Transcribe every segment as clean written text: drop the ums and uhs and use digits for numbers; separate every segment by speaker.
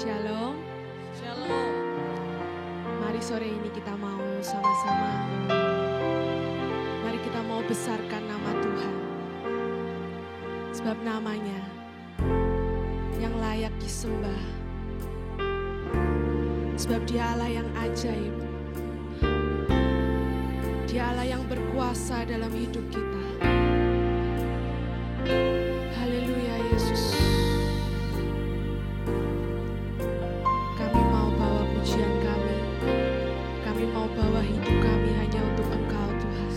Speaker 1: Shalom.
Speaker 2: Shalom.
Speaker 1: Mari sore ini kita mau sama-sama, mari kita mau besarkan nama Tuhan. Sebab namanya yang layak disembah. Sebab Dia Allah yang ajaib. Dia Allah yang berkuasa dalam hidup kita. Haleluya Yesus. Kami mau bawa pujian kami. Kami mau bawa hidup kami hanya untuk Engkau Tuhan.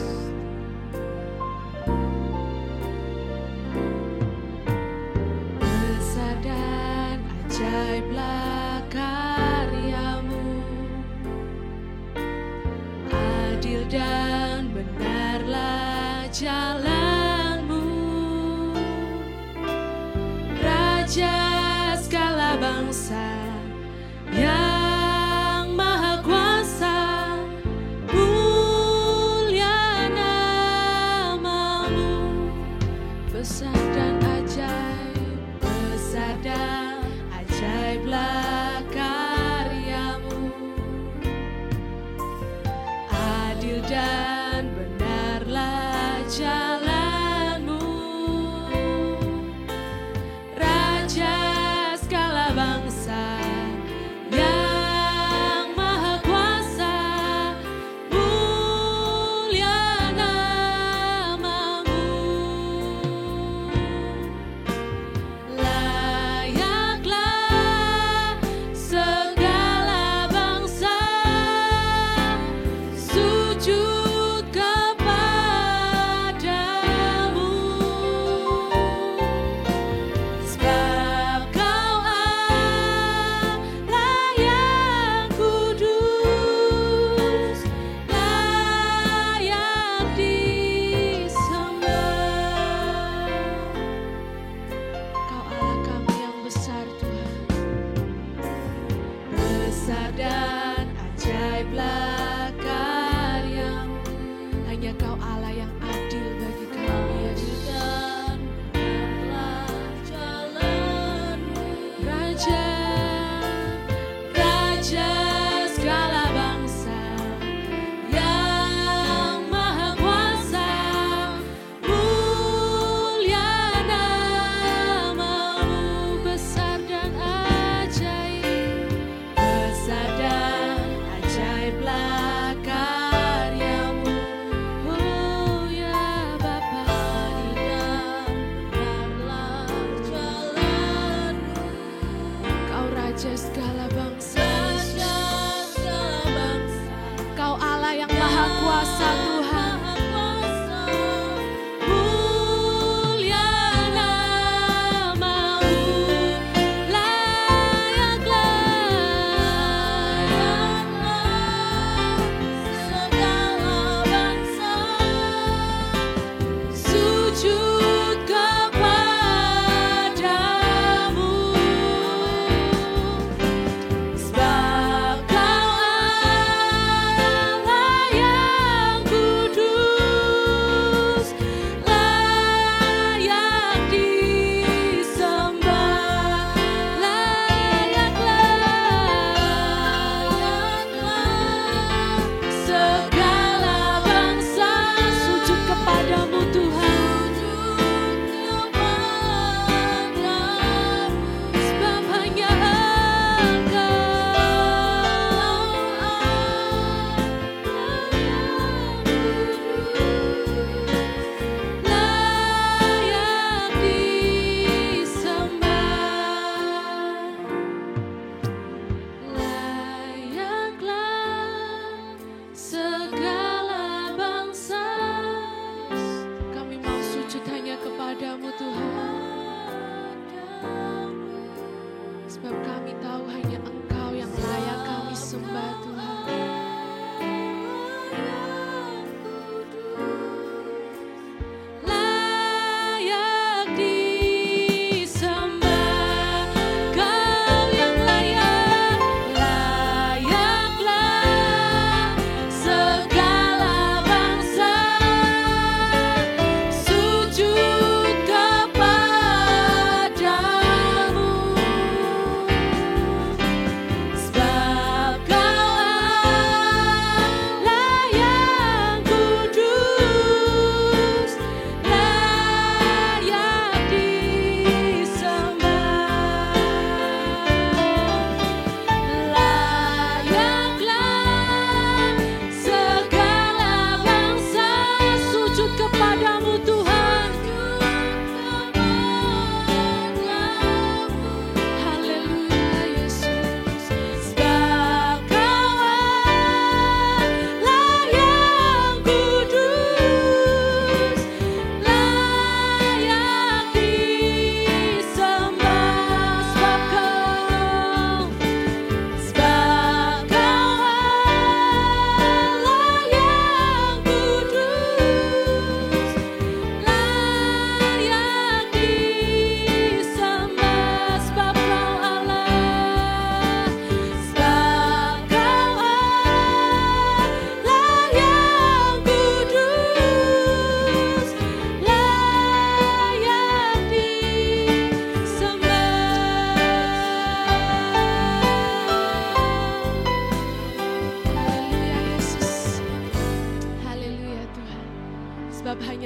Speaker 1: Besar dan ajaiblah karya-Mu, adil dan benarlah jalan-Mu, Raja segala bangsa yang maha kuasa, mulia nama-Mu. Besar dan ajaib, besar dan ajaiblah karya-Mu, adil dan benarlah jalan.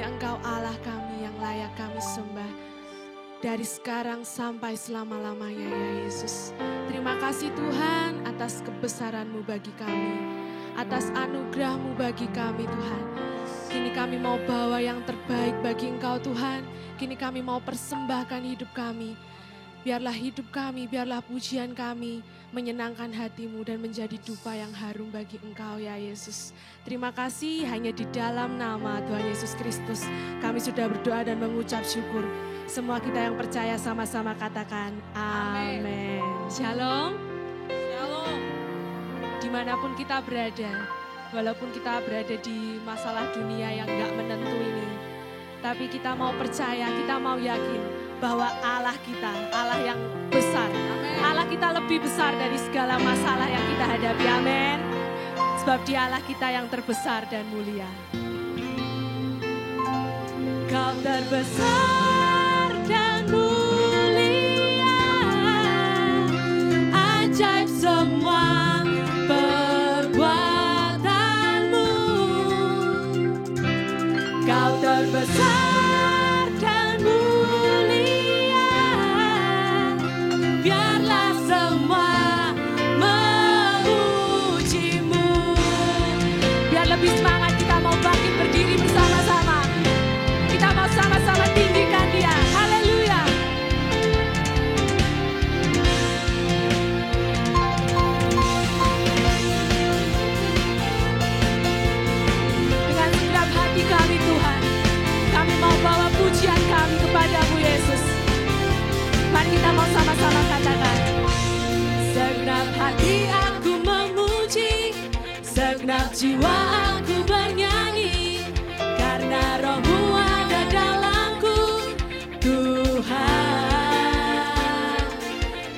Speaker 1: hanya Engkau Allah kami yang layak kami sembah. Dari sekarang sampai selama-lamanya ya Yesus. Terima kasih Tuhan atas kebesaran-Mu bagi kami. Atas anugerah-Mu bagi kami Tuhan. Kini kami mau bawa yang terbaik bagi Engkau Tuhan. Kini kami mau persembahkan hidup kami. Biarlah hidup kami, biarlah pujian kami menyenangkan hati-Mu dan menjadi dupa yang harum bagi Engkau ya Yesus. Terima kasih hanya di dalam nama Tuhan Yesus Kristus kami sudah berdoa dan mengucap syukur. Semua kita yang percaya sama-sama katakan amin. Shalom. Shalom. Dimanapun kita berada, walaupun kita berada di masalah dunia yang gak menentu ini, tapi kita mau percaya, kita mau yakin bahwa Allah kita, Allah yang besar. Amen. Allah kita lebih besar dari segala masalah yang kita hadapi. Amin. Sebab Dia Allah kita yang terbesar dan mulia. Kau terbesar dan mulia, ajaib semua perbuatanmu. Kau terbesar dan mulia, biarlah semua memujimu. Biar lebih semangat kita mau bangkit berdiri bersama-sama. Kita mau sama-sama tinggikan Dia. Haleluya. Dengan segenap hati kami Tuhan, kami mau bawa pujian kami kepada-Mu Yesus. Mari kita mau sama-sama katakan. Segenap hati aku memuji, segenap jiwa aku bernyanyi, karena Roh-Mu ada dalamku, Tuhan.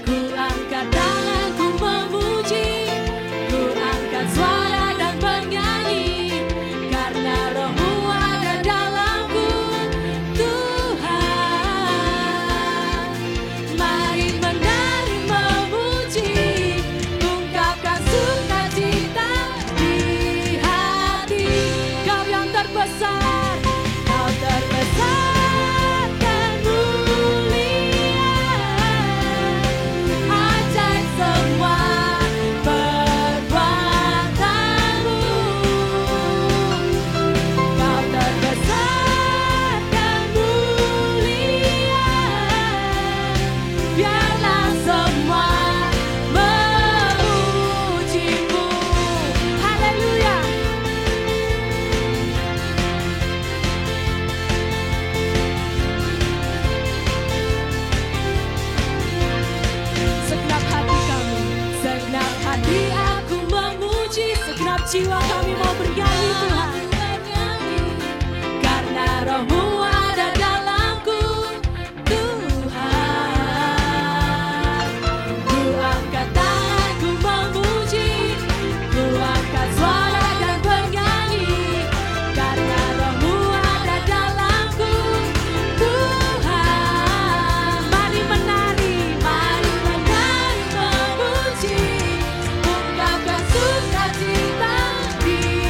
Speaker 1: Ku angkat tanganku memuji, ku angkat suara dan bernyanyi, karena Roh-Mu ada dalamku, Tuhan. Mari menari memuji, ungkapkan sukacita di hati. Kau yang terbesar, Kau terbesar dan mulia, ajaib semua perbuatanmu. Kau terbesar dan mulia, biarlah semua memujimu. Haleluya. Segenap hati kami, segenap hati aku memuji, segenap jiwa kami mau bernyanyi Tuhan. Karena Roh-Mu ada dalamku, Tuhan. Ku angkat tanganku memuji, ku angkat suara dan bernyanyi, karena Roh-Mu ada dalamku, Tuhan. Mari menari memuji, ungkapkan sukacita di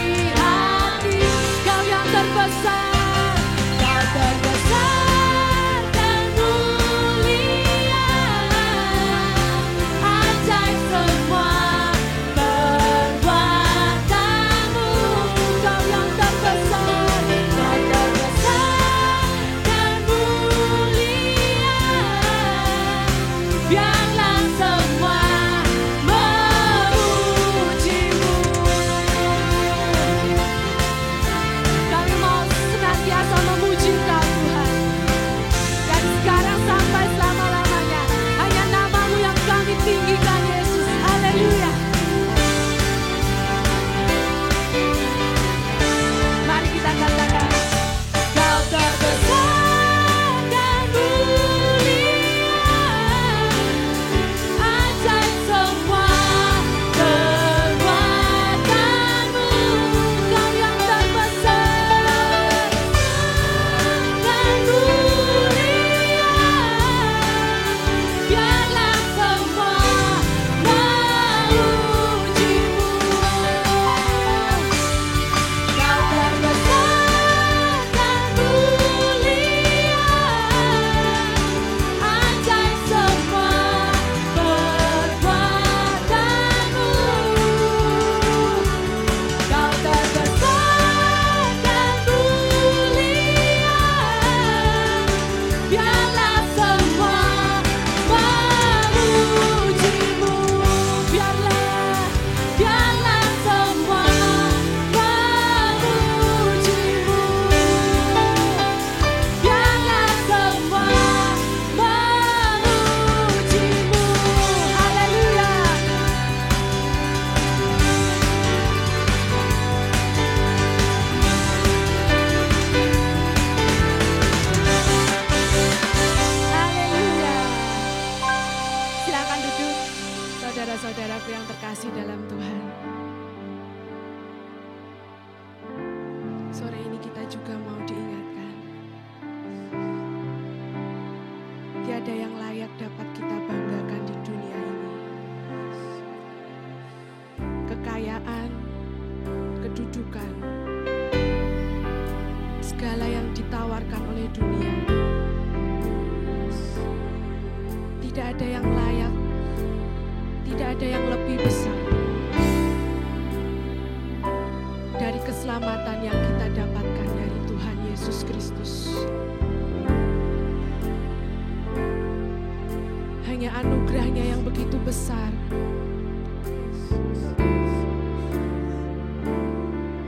Speaker 1: anugerah-Nya yang begitu besar,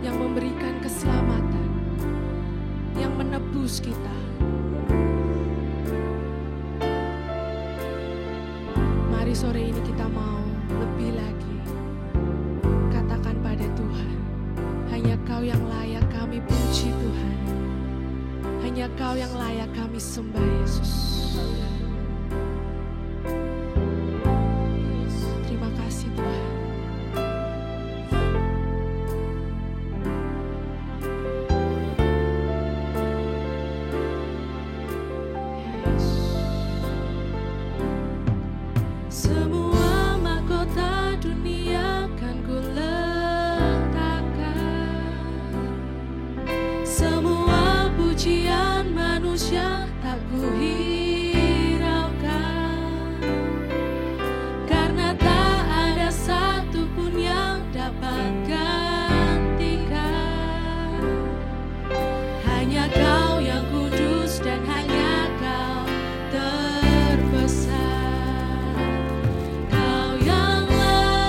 Speaker 1: yang memberikan keselamatan, yang menebus kita. Mari sore ini kita mau lebih lagi katakan pada Tuhan, hanya Kau yang layak kami puji Tuhan, hanya Kau yang layak kami sembah Yesus. Terima kasih Tuhan. Semua mahkota dunia kan ku letakkan, semua pujian manusia tak ku hiraukan, karena tak ada satupun yang dapat gantikan. Hanya Kau yang kudus dan hanya Kau terbesar. Kau yang layak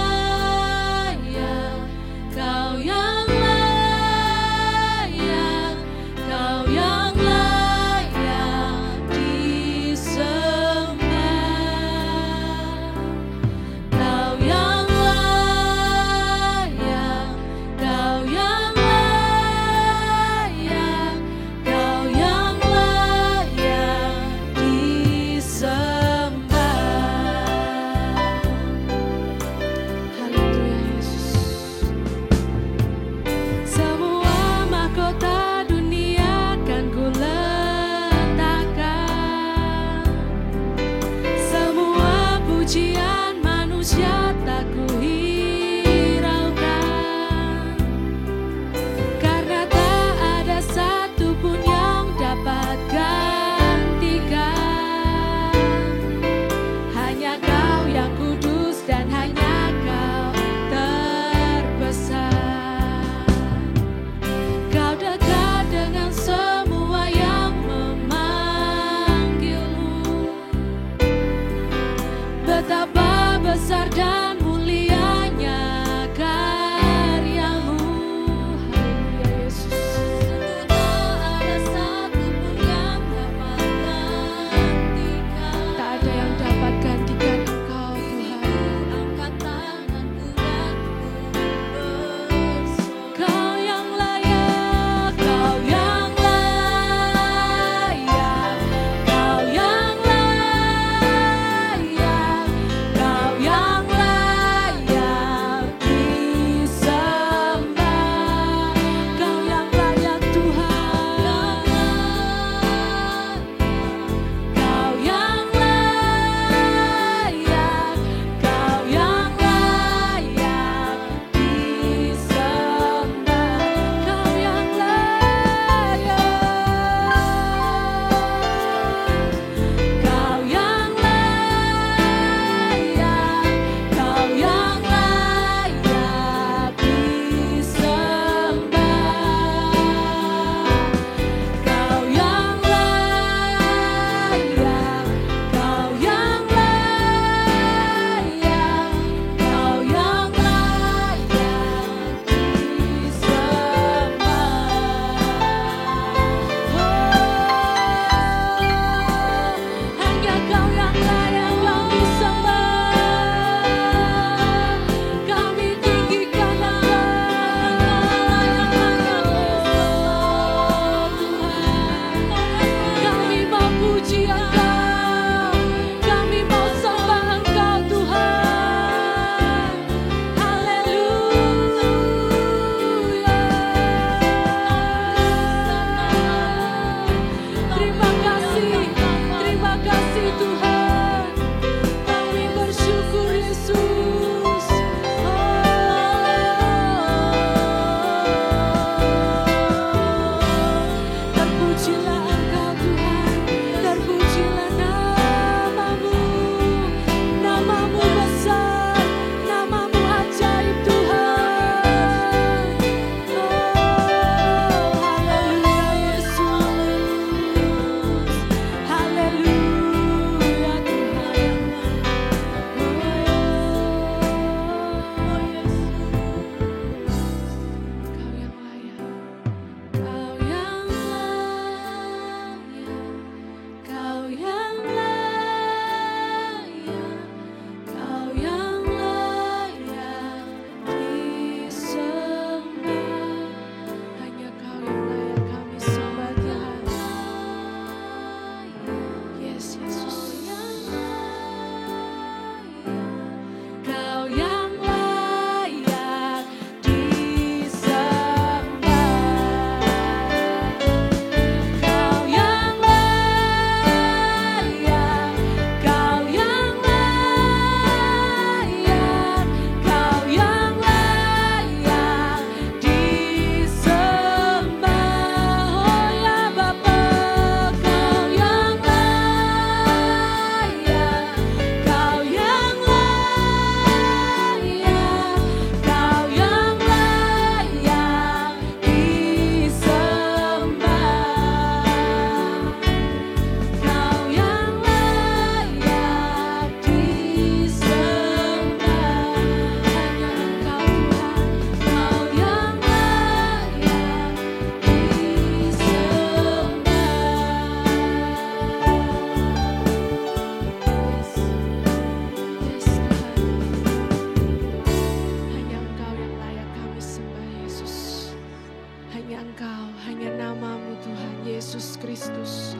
Speaker 1: Yesus.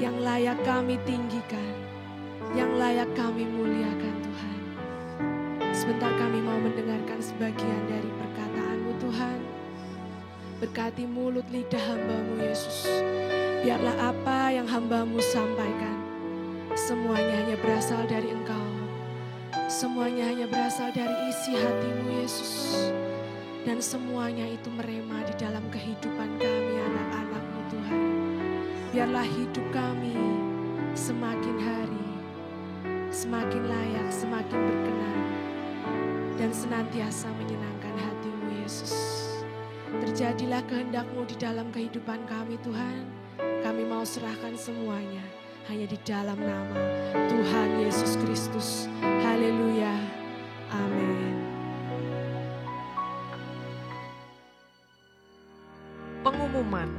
Speaker 1: Yang layak kami tinggikan, yang layak kami muliakan Tuhan. Sebentar kami mau mendengarkan sebagian dari perkataan-Mu Tuhan. Berkati mulut lidah hamba-Mu Yesus. Biarlah apa yang hamba-Mu sampaikan, semuanya hanya berasal dari Engkau. Semuanya hanya berasal dari isi hati-Mu Yesus. Dan semuanya itu merema di dalam kehidupan kami anak-anak-Mu Tuhan. Biarlah hidup kami semakin hari, semakin layak, semakin berkenan. Dan senantiasa menyenangkan hati-Mu Yesus. Terjadilah kehendak-Mu di dalam kehidupan kami Tuhan. Kami mau serahkan semuanya hanya di dalam nama Tuhan Yesus Kristus. Haleluya. Amin.
Speaker 2: Pengumuman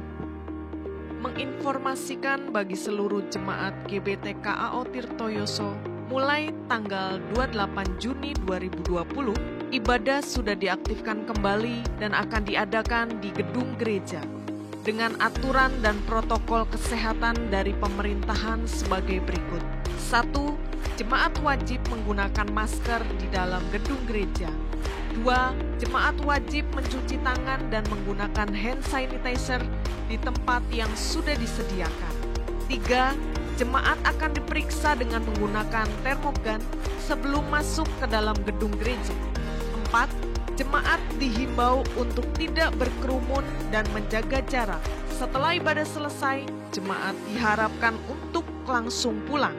Speaker 2: menginformasikan bagi seluruh jemaat GBT KAO Tirtoyoso mulai tanggal 28 Juni 2020, ibadah sudah diaktifkan kembali dan akan diadakan di gedung gereja dengan aturan dan protokol kesehatan dari pemerintahan sebagai berikut. 1. Jemaat wajib menggunakan masker di dalam gedung gereja. 2. Jemaat wajib mencuci tangan dan menggunakan hand sanitizer di tempat yang sudah disediakan. 3. Jemaat akan diperiksa dengan menggunakan termogan sebelum masuk ke dalam gedung gereja. 4. Jemaat dihimbau untuk tidak berkerumun dan menjaga jarak. Setelah ibadah selesai, jemaat diharapkan untuk langsung pulang.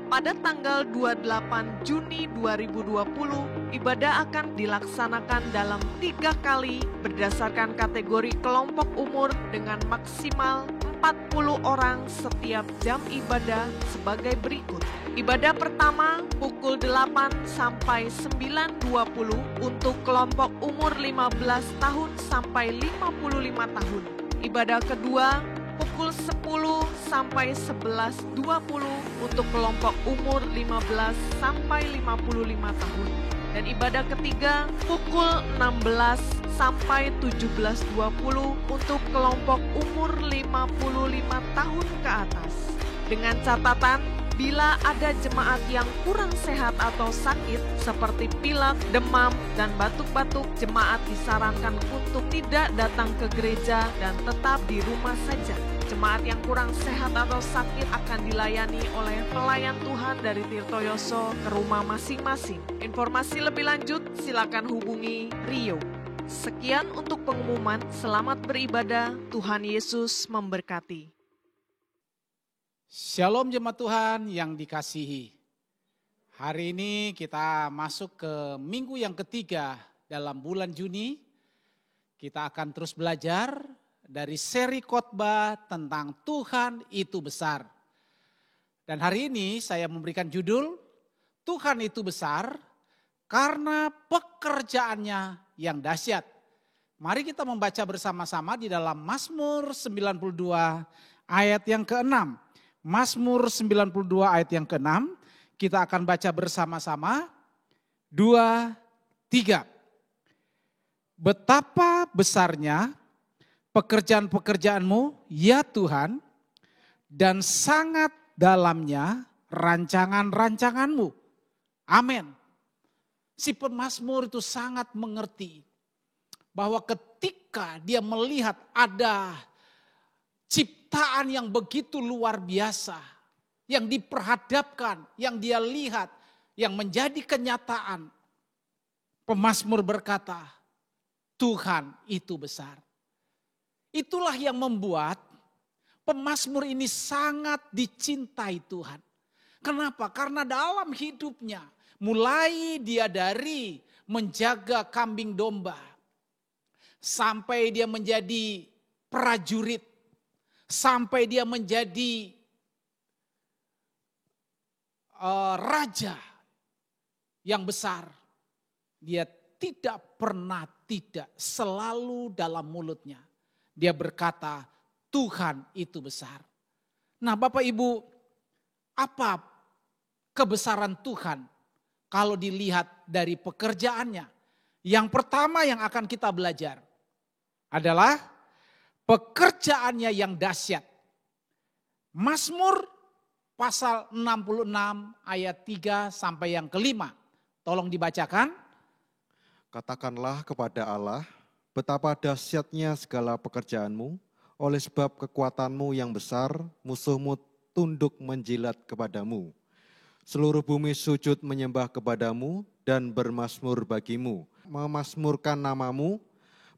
Speaker 2: Pada tanggal 28 Juni 2020, ibadah akan dilaksanakan dalam 3 kali berdasarkan kategori kelompok umur dengan maksimal 40 orang setiap jam ibadah sebagai berikut. Ibadah pertama pukul 8 sampai 9.20 untuk kelompok umur 15 tahun sampai 55 tahun. Ibadah kedua pukul 10 sampai 11.20 untuk kelompok umur 15 sampai 55 tahun. Dan ibadah ketiga pukul 16 sampai 17.20 untuk kelompok umur 55 tahun ke atas. Dengan catatan, bila ada jemaat yang kurang sehat atau sakit seperti pilek, demam, dan batuk-batuk, jemaat disarankan untuk tidak datang ke gereja dan tetap di rumah saja. Jemaat yang kurang sehat atau sakit akan dilayani oleh pelayan Tuhan dari Tirtoyoso ke rumah masing-masing. Informasi lebih lanjut silakan hubungi Rio. Sekian untuk pengumuman. Selamat beribadah. Tuhan Yesus memberkati.
Speaker 3: Shalom jemaat Tuhan yang dikasihi. Hari ini kita masuk ke minggu yang ketiga dalam bulan Juni. Kita akan terus belajar dari seri khotbah tentang Tuhan itu besar. Dan hari ini saya memberikan judul Tuhan itu besar karena pekerjaannya yang dahsyat. Mari kita membaca bersama-sama di dalam Mazmur 92 ayat yang ke-6. Mazmur 92 ayat yang ke-6, kita akan baca bersama-sama, 2, 3. Betapa besarnya pekerjaan-pekerjaan-Mu, ya Tuhan, dan sangat dalamnya rancangan-rancangan-Mu. Amin. Si pemazmur itu sangat mengerti bahwa ketika dia melihat ada ciptaan yang begitu luar biasa, yang diperhadapkan, yang dia lihat, yang menjadi kenyataan. Pemazmur berkata, Tuhan itu besar. Itulah yang membuat pemazmur ini sangat dicintai Tuhan. Kenapa? Karena dalam hidupnya, mulai dia dari menjaga kambing domba, sampai dia menjadi prajurit, sampai dia menjadi raja yang besar. Dia tidak pernah tidak, selalu dalam mulutnya. Dia berkata, Tuhan itu besar. Nah Bapak Ibu, apa kebesaran Tuhan kalau dilihat dari pekerjaannya? Yang pertama yang akan kita belajar adalah pekerjaannya yang dahsyat. Mazmur pasal 66 ayat 3 sampai yang kelima. Tolong dibacakan.
Speaker 4: Katakanlah kepada Allah, betapa dahsyatnya segala pekerjaanmu, oleh sebab kekuatanmu yang besar, musuhmu tunduk menjilat kepadamu. Seluruh bumi sujud menyembah kepadamu dan bermazmur bagimu, memazmurkan namamu.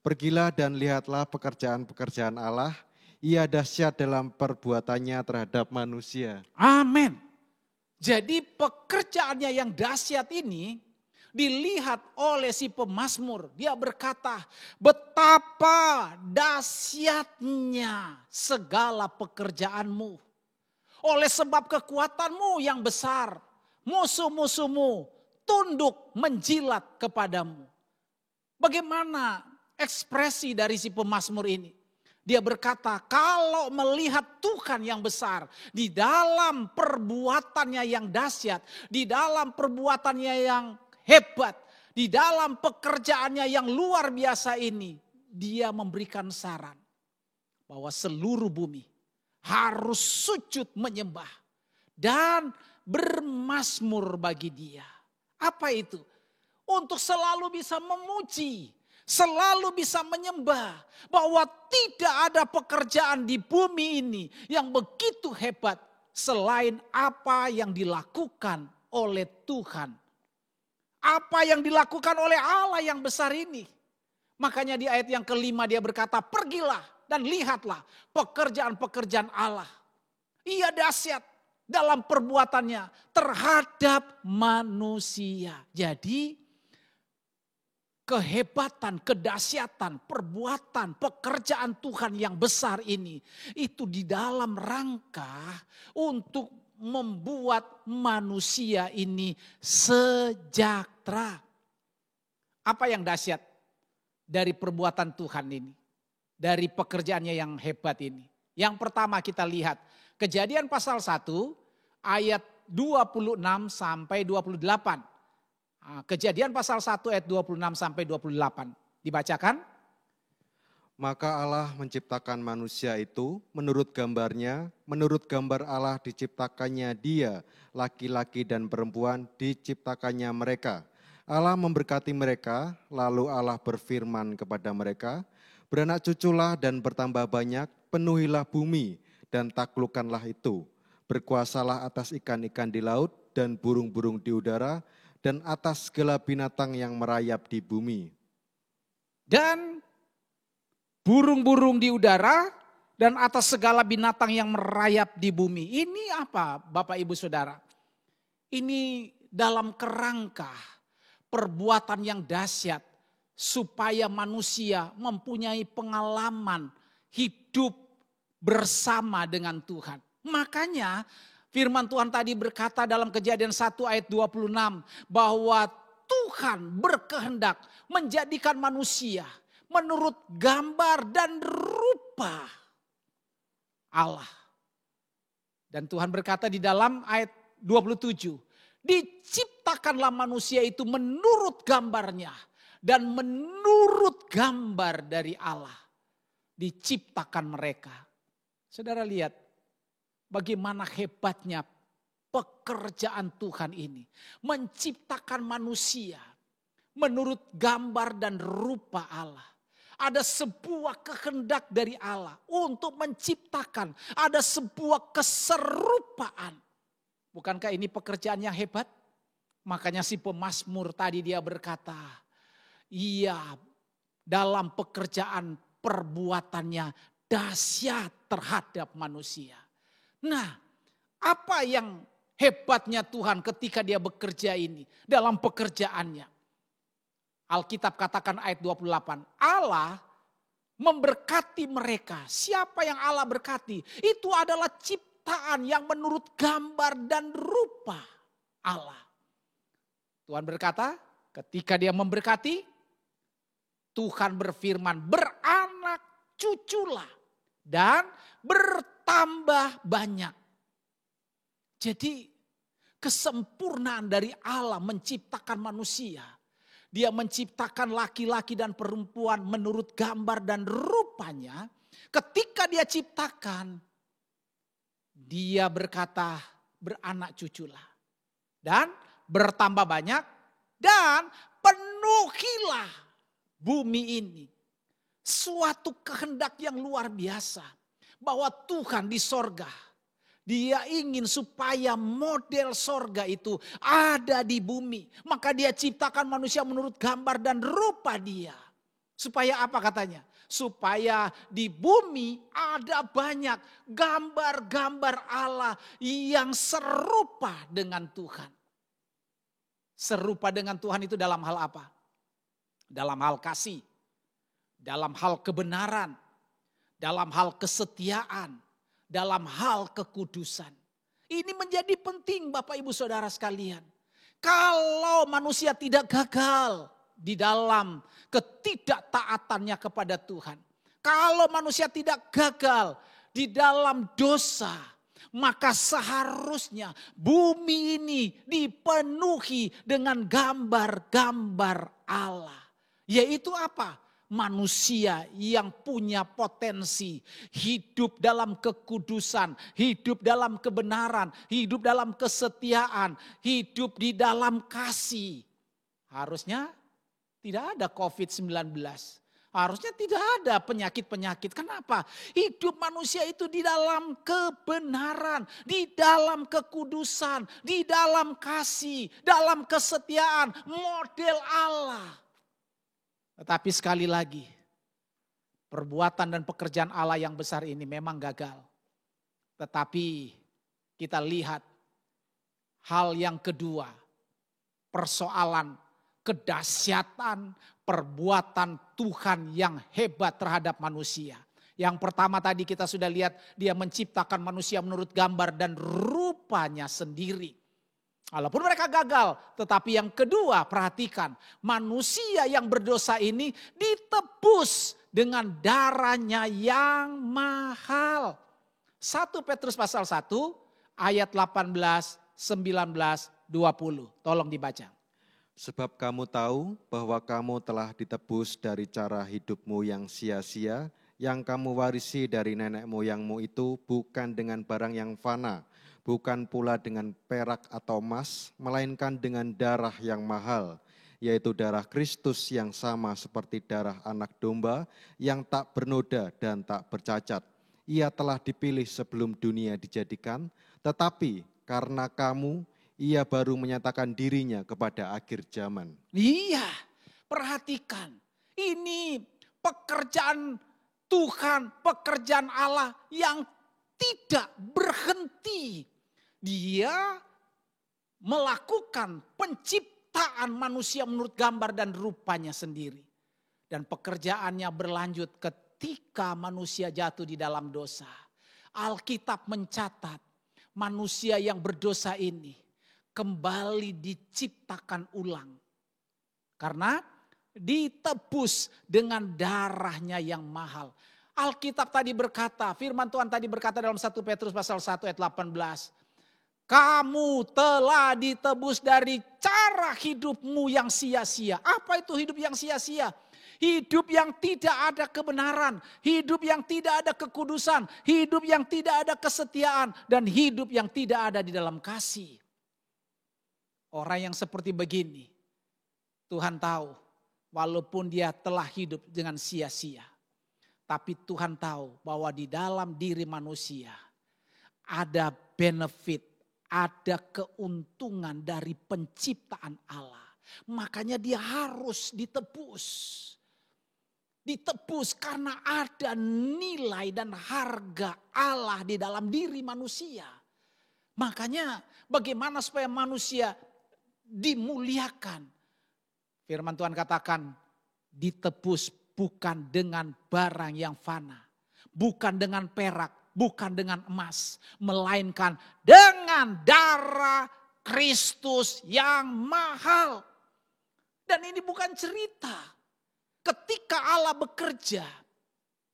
Speaker 4: Pergilah dan lihatlah pekerjaan-pekerjaan Allah, ia dahsyat dalam perbuatannya terhadap manusia.
Speaker 3: Amin. Jadi pekerjaannya yang dahsyat ini dilihat oleh si pemazmur. Dia berkata, betapa dahsyatnya segala pekerjaanmu. Oleh sebab kekuatanmu yang besar, musuh-musuhmu tunduk menjilat kepadamu. Bagaimana ekspresi dari si pemazmur ini? Dia berkata, kalau melihat Tuhan yang besar, di dalam perbuatannya yang dahsyat, di dalam perbuatannya yang hebat, di dalam pekerjaannya yang luar biasa ini, dia memberikan saran bahwa seluruh bumi harus sujud menyembah dan bermazmur bagi dia. Apa itu? Untuk selalu bisa memuji, selalu bisa menyembah, bahwa tidak ada pekerjaan di bumi ini yang begitu hebat selain apa yang dilakukan oleh Tuhan. Apa yang dilakukan oleh Allah yang besar ini. Makanya di ayat yang kelima dia berkata, pergilah dan lihatlah pekerjaan-pekerjaan Allah. Ia dahsyat dalam perbuatannya terhadap manusia. Jadi kehebatan, kedahsyatan, perbuatan, pekerjaan Tuhan yang besar ini, itu di dalam rangka untuk membuat manusia ini sejahtera. Apa yang dahsyat dari perbuatan Tuhan ini? Dari pekerjaannya yang hebat ini. Yang pertama kita lihat Kejadian pasal 1 ayat 26 sampai 28. Kejadian pasal 1 ayat 26 sampai 28. Dibacakan.
Speaker 4: Maka Allah menciptakan manusia itu menurut gambarnya, menurut gambar Allah diciptakannya dia, laki-laki dan perempuan diciptakannya mereka. Allah memberkati mereka, lalu Allah berfirman kepada mereka, beranak cuculah dan bertambah banyak, penuhilah bumi dan taklukkanlah itu. Berkuasalah atas ikan-ikan di laut dan burung-burung di udara dan atas segala binatang yang merayap di bumi.
Speaker 3: Dan burung-burung di udara dan atas segala binatang yang merayap di bumi. Ini apa Bapak Ibu Saudara? Ini dalam kerangka perbuatan yang dahsyat supaya manusia mempunyai pengalaman hidup bersama dengan Tuhan. Makanya firman Tuhan tadi berkata dalam Kejadian 1 ayat 26 bahwa Tuhan berkehendak menjadikan manusia menurut gambar dan rupa Allah. Dan Tuhan berkata di dalam ayat 27, diciptakanlah manusia itu menurut gambarnya dan menurut gambar dari Allah. Diciptakan mereka. Saudara lihat bagaimana hebatnya pekerjaan Tuhan ini. Menciptakan manusia menurut gambar dan rupa Allah. Ada sebuah kehendak dari Allah untuk menciptakan. Ada sebuah keserupaan. Bukankah ini pekerjaan yang hebat? Makanya si pemazmur tadi dia berkata, iya dalam pekerjaan perbuatannya dahsyat terhadap manusia. Nah, apa yang hebatnya Tuhan ketika dia bekerja ini dalam pekerjaannya? Alkitab katakan ayat 28, Allah memberkati mereka. Siapa yang Allah berkati? Itu adalah ciptaan yang menurut gambar dan rupa Allah. Tuhan berkata, ketika dia memberkati, Tuhan berfirman, beranak cuculah dan bertambah banyak. Jadi kesempurnaan dari Allah menciptakan manusia. Dia menciptakan laki-laki dan perempuan menurut gambar dan rupanya. Ketika dia ciptakan, dia berkata, beranak cuculah. Dan bertambah banyak dan penuhilah bumi ini. Suatu kehendak yang luar biasa. Bahwa Tuhan di sorga, dia ingin supaya model sorga itu ada di bumi. Maka dia ciptakan manusia menurut gambar dan rupa dia. Supaya apa katanya? Supaya di bumi ada banyak gambar-gambar Allah yang serupa dengan Tuhan. Serupa dengan Tuhan itu dalam hal apa? Dalam hal kasih, dalam hal kebenaran, dalam hal kesetiaan, dalam hal kekudusan. Ini menjadi penting Bapak Ibu Saudara sekalian. Kalau manusia tidak gagal di dalam ketidaktaatannya kepada Tuhan. Kalau manusia tidak gagal di dalam dosa, maka seharusnya bumi ini dipenuhi dengan gambar-gambar Allah. Yaitu apa? Manusia yang punya potensi hidup dalam kekudusan, hidup dalam kebenaran, hidup dalam kesetiaan, hidup di dalam kasih. Harusnya tidak ada COVID-19. Harusnya tidak ada penyakit-penyakit. Kenapa? Hidup manusia itu di dalam kebenaran, di dalam kekudusan, di dalam kasih, dalam kesetiaan, model Allah. Tetapi sekali lagi, perbuatan dan pekerjaan Allah yang besar ini memang gagal. Tetapi kita lihat hal yang kedua, persoalan kedahsyatan perbuatan Tuhan yang hebat terhadap manusia. Yang pertama tadi kita sudah lihat, dia menciptakan manusia menurut gambar dan rupanya sendiri. Walaupun mereka gagal, tetapi yang kedua perhatikan, manusia yang berdosa ini ditebus dengan darahnya yang mahal. 1 Petrus pasal 1 ayat 18, 19, 20. Tolong dibaca.
Speaker 4: Sebab kamu tahu bahwa kamu telah ditebus dari cara hidupmu yang sia-sia, yang kamu warisi dari nenek moyangmu itu bukan dengan barang yang fana, bukan pula dengan perak atau emas, melainkan dengan darah yang mahal, yaitu darah Kristus yang sama seperti darah anak domba yang tak bernoda dan tak bercacat. Ia telah dipilih sebelum dunia dijadikan, tetapi karena kamu, ia baru menyatakan dirinya kepada akhir zaman.
Speaker 3: Iya, perhatikan. Ini pekerjaan Tuhan, pekerjaan Allah yang tidak berhenti. Dia melakukan penciptaan manusia menurut gambar dan rupanya sendiri. Dan pekerjaannya berlanjut ketika manusia jatuh di dalam dosa. Alkitab mencatat manusia yang berdosa ini kembali diciptakan ulang. Karena ditebus dengan darahnya yang mahal. Alkitab tadi berkata, firman Tuhan tadi berkata dalam 1 Petrus pasal 1 ayat 18. Kamu telah ditebus dari cara hidupmu yang sia-sia. Apa itu hidup yang sia-sia? Hidup yang tidak ada kebenaran, hidup yang tidak ada kekudusan, hidup yang tidak ada kesetiaan, dan hidup yang tidak ada di dalam kasih. Orang yang seperti begini, Tuhan tahu walaupun dia telah hidup dengan sia-sia. Tapi Tuhan tahu bahwa di dalam diri manusia ada benefit, ada keuntungan dari penciptaan Allah. Makanya dia harus ditebus. Ditebus karena ada nilai dan harga Allah di dalam diri manusia. Makanya bagaimana supaya manusia dimuliakan. Firman Tuhan katakan ditebus bukan dengan barang yang fana. Bukan dengan perak, bukan dengan emas. Melainkan dengan darah Kristus yang mahal. Dan ini bukan cerita. Ketika Allah bekerja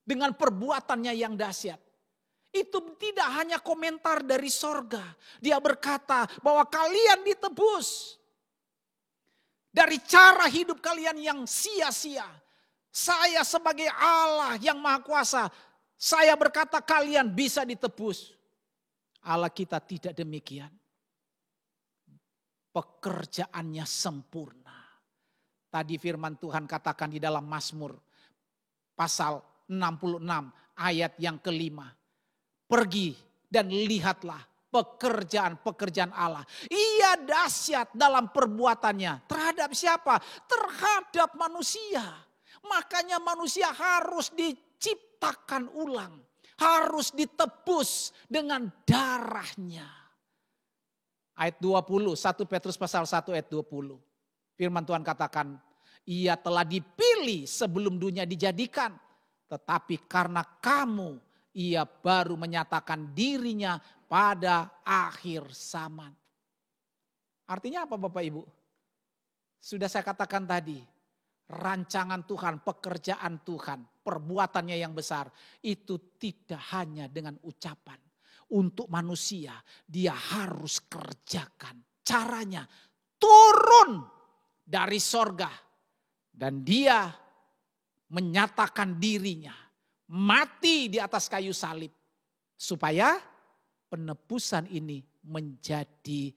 Speaker 3: dengan perbuatannya yang dahsyat. Itu tidak hanya komentar dari sorga. Dia berkata bahwa kalian ditebus. Dari cara hidup kalian yang sia-sia. Saya sebagai Allah yang Maha Kuasa. Saya berkata kalian bisa ditebus. Allah kita tidak demikian. Pekerjaannya sempurna. Tadi firman Tuhan katakan di dalam Mazmur pasal 66 ayat yang kelima. Pergi dan lihatlah pekerjaan-pekerjaan Allah. Ia dahsyat dalam perbuatannya. Terhadap siapa? Terhadap manusia. Makanya manusia harus diciptakan ulang. Harus ditebus dengan darahnya. Ayat 20, 1 Petrus pasal 1 ayat 20. Firman Tuhan katakan, ia telah dipilih sebelum dunia dijadikan. Tetapi karena kamu, ia baru menyatakan dirinya pada akhir zaman. Artinya apa Bapak Ibu? Sudah saya katakan tadi, rancangan Tuhan, pekerjaan Tuhan, perbuatannya yang besar, itu tidak hanya dengan ucapan. Untuk manusia, dia harus kerjakan. Caranya turun dari sorga. Dan dia menyatakan dirinya. Mati di atas kayu salib. Supaya penebusan ini menjadi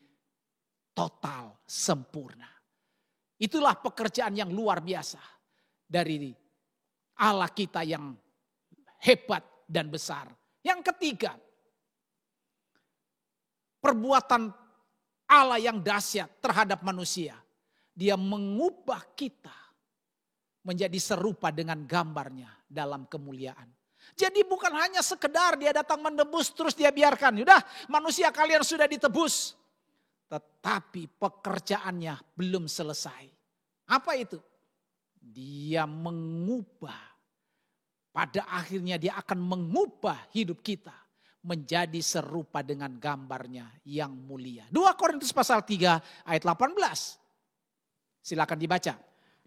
Speaker 3: total, sempurna. Itulah pekerjaan yang luar biasa. Dari Allah kita yang hebat dan besar. Yang ketiga, perbuatan Allah yang dahsyat terhadap manusia. Dia mengubah kita menjadi serupa dengan gambarnya dalam kemuliaan. Jadi bukan hanya sekedar dia datang menebus terus dia biarkan. Udah manusia kalian sudah ditebus. Tetapi pekerjaannya belum selesai. Apa itu? Dia mengubah. Pada akhirnya dia akan mengubah hidup kita. Menjadi serupa dengan gambarnya yang mulia. 2 Korintus pasal 3 ayat 18. Silakan dibaca.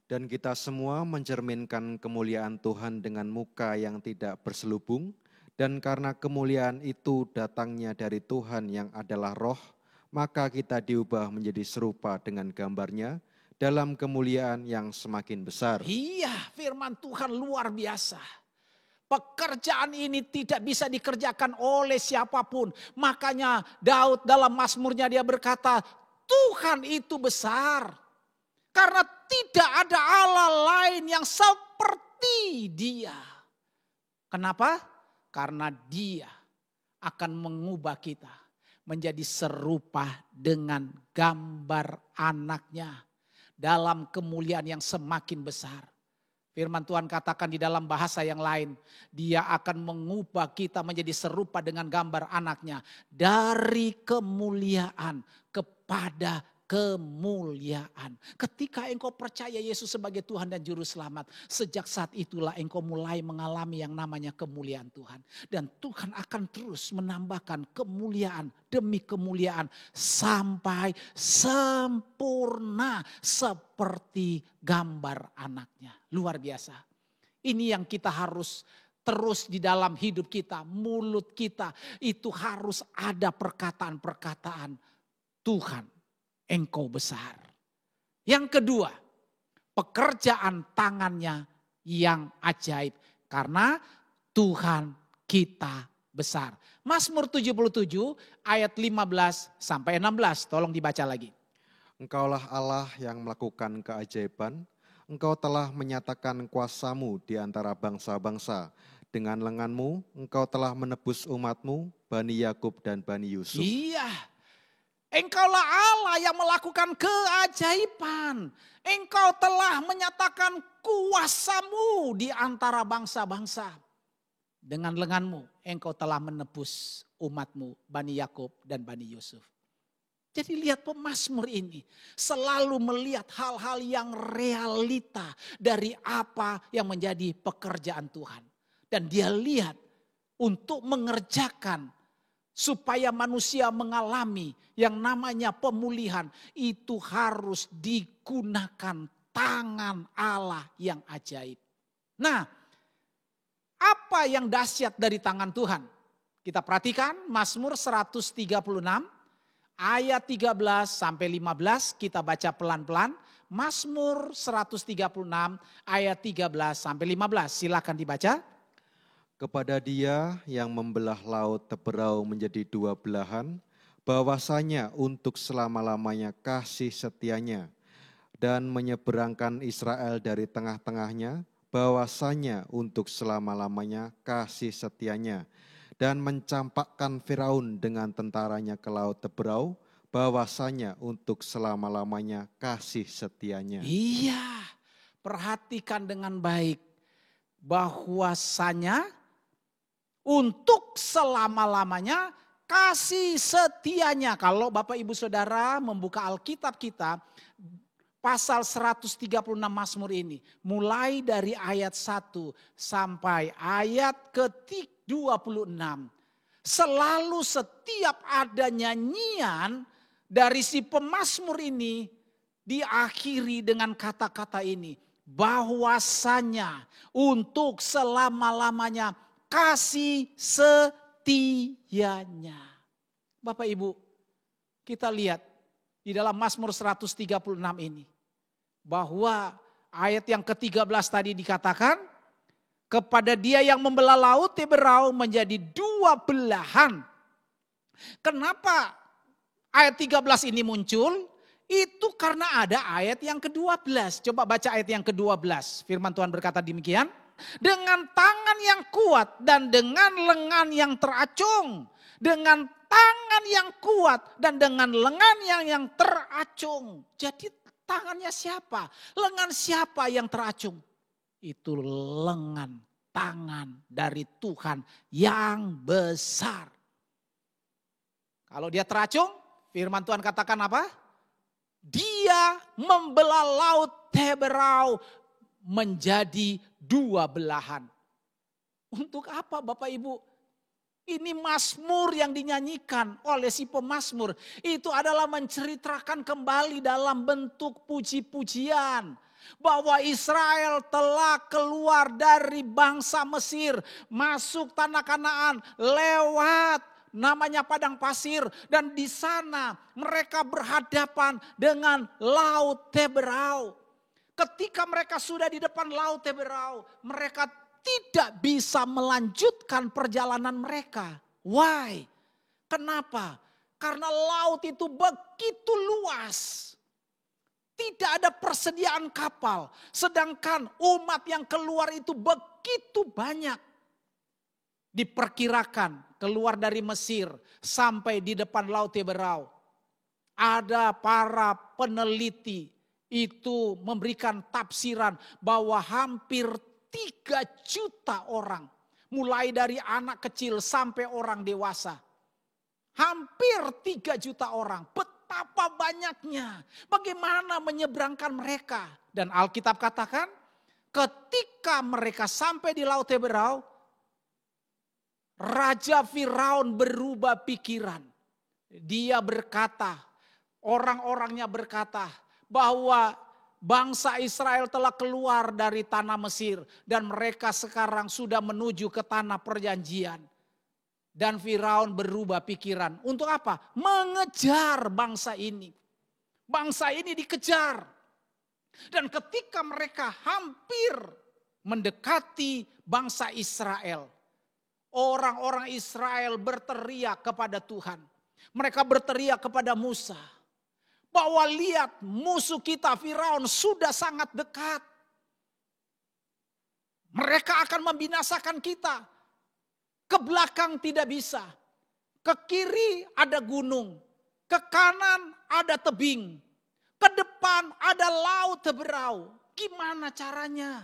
Speaker 4: Dan kita semua mencerminkan kemuliaan Tuhan dengan muka yang tidak berselubung. Dan karena kemuliaan itu datangnya dari Tuhan yang adalah roh, maka kita diubah menjadi serupa dengan gambarnya dalam kemuliaan yang semakin besar.
Speaker 3: Iya, firman Tuhan luar biasa. Pekerjaan ini tidak bisa dikerjakan oleh siapapun. Makanya Daud dalam Mazmurnya dia berkata, Tuhan itu besar. Karena tidak ada Allah lain yang seperti dia. Kenapa? Karena dia akan mengubah kita menjadi serupa dengan gambar anaknya. Dalam kemuliaan yang semakin besar. Firman Tuhan katakan di dalam bahasa yang lain. Dia akan mengubah kita menjadi serupa dengan gambar anaknya. Dari kemuliaan kepada kemuliaan. Ketika engkau percaya Yesus sebagai Tuhan dan Juru Selamat. Sejak saat itulah engkau mulai mengalami yang namanya kemuliaan Tuhan. Dan Tuhan akan terus menambahkan kemuliaan demi kemuliaan. Sampai sempurna seperti gambar anaknya. Luar biasa. Ini yang kita harus terus di dalam hidup kita. Mulut kita itu harus ada perkataan-perkataan Tuhan. Engkau besar. Yang kedua, pekerjaan tangannya yang ajaib. Karena Tuhan kita besar. Mazmur 77 ayat 15 sampai 16. Tolong dibaca lagi.
Speaker 4: Engkaulah Allah yang melakukan keajaiban. Engkau telah menyatakan kuasamu di antara bangsa-bangsa. Dengan lenganmu engkau telah menebus umatmu, Bani Yakub dan Bani Yusuf.
Speaker 3: Iya. Engkaulah Allah yang melakukan keajaiban. Engkau telah menyatakan kuasamu di antara bangsa-bangsa. Dengan lenganmu engkau telah menebus umatmu, Bani Yakub dan Bani Yusuf. Jadi lihat pemazmur ini selalu melihat hal-hal yang realita dari apa yang menjadi pekerjaan Tuhan. Dan dia lihat untuk mengerjakan supaya manusia mengalami yang namanya pemulihan. Itu harus digunakan tangan Allah yang ajaib. Nah, apa yang dahsyat dari tangan Tuhan? Kita perhatikan Mazmur 136 ayat 13 sampai 15. Kita baca pelan-pelan. Mazmur 136 ayat 13 sampai 15. Silakan dibaca.
Speaker 4: Kepada Dia yang membelah laut teberau menjadi dua belahan, bahwasanya untuk selama-lamanya kasih setianya, dan menyeberangkan Israel dari tengah-tengahnya, bahwasanya untuk selama-lamanya kasih setianya, dan mencampakkan Firaun dengan tentaranya ke laut teberau, bahwasanya untuk selama-lamanya kasih setianya.
Speaker 3: Iya, perhatikan dengan baik. Bahwasanya untuk selama-lamanya kasih setianya. Kalau Bapak Ibu Saudara membuka Alkitab kita, pasal 136 Mazmur ini, mulai dari ayat 1 sampai ayat ke-26. Selalu setiap ada nyanyian dari si pemazmur ini diakhiri dengan kata-kata ini. Bahwasanya untuk selama-lamanya kasih setianya. Bapak Ibu, kita lihat di dalam Mazmur 136 ini, bahwa ayat yang ke-13 tadi dikatakan, kepada Dia yang membelah laut teberau menjadi dua belahan. Kenapa ayat 13 ini muncul? Itu karena ada ayat yang ke-12. Coba baca ayat yang ke-12. Firman Tuhan berkata demikian. Dengan tangan yang kuat dan dengan lengan yang teracung. Dengan tangan yang kuat dan dengan lengan yang teracung. Jadi tangannya siapa? Lengan siapa yang teracung? Itu lengan tangan dari Tuhan yang besar. Kalau dia teracung, firman Tuhan katakan apa? Dia membelah laut teberau menjadi dua belahan. Untuk apa Bapak Ibu? Ini mazmur yang dinyanyikan oleh si pemazmur. Itu adalah menceritakan kembali dalam bentuk puji-pujian. Bahwa Israel telah keluar dari bangsa Mesir. Masuk tanah Kanaan lewat namanya padang pasir. Dan di sana mereka berhadapan dengan laut teberau. Ketika mereka sudah di depan laut teberau, mereka tidak bisa melanjutkan perjalanan mereka. Why? Kenapa? Karena laut itu begitu luas. Tidak ada persediaan kapal. Sedangkan umat yang keluar itu begitu banyak. Diperkirakan keluar dari Mesir sampai di depan laut teberau. Ada para peneliti itu memberikan tafsiran bahwa hampir 3 juta orang. Mulai dari anak kecil sampai orang dewasa. Hampir 3 juta orang. Betapa banyaknya. Bagaimana menyeberangkan mereka. Dan Alkitab katakan ketika mereka sampai di laut teberau. Raja Firaun berubah pikiran. Dia berkata, orang-orangnya berkata, bahwa bangsa Israel telah keluar dari tanah Mesir. Dan mereka sekarang sudah menuju ke tanah perjanjian. Dan Firaun berubah pikiran. Untuk apa? Mengejar bangsa ini. Bangsa ini dikejar. Dan ketika mereka hampir mendekati bangsa Israel. Orang-orang Israel berteriak kepada Tuhan. Mereka berteriak kepada Musa. Bahwa lihat musuh kita Firaun sudah sangat dekat. Mereka akan membinasakan kita. Ke belakang tidak bisa. Ke kiri ada gunung. Ke kanan ada tebing. Ke depan ada laut teberau. Gimana caranya?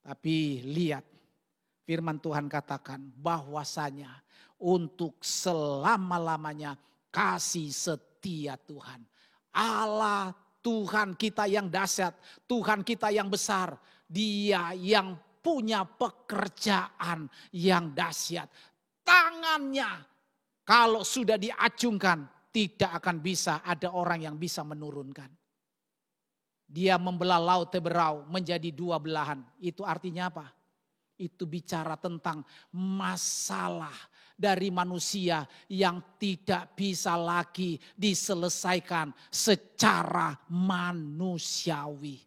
Speaker 3: Tapi lihat. Firman Tuhan katakan bahwasanya untuk selama-lamanya kasih setia Tuhan. Allah Tuhan kita yang dahsyat, Tuhan kita yang besar. Dia yang punya pekerjaan yang dahsyat. Tangannya kalau sudah diacungkan tidak akan bisa ada orang yang bisa menurunkan. Dia membelah laut teberau menjadi dua belahan. Itu artinya apa? Itu bicara tentang masalah dari manusia yang tidak bisa lagi diselesaikan secara manusiawi.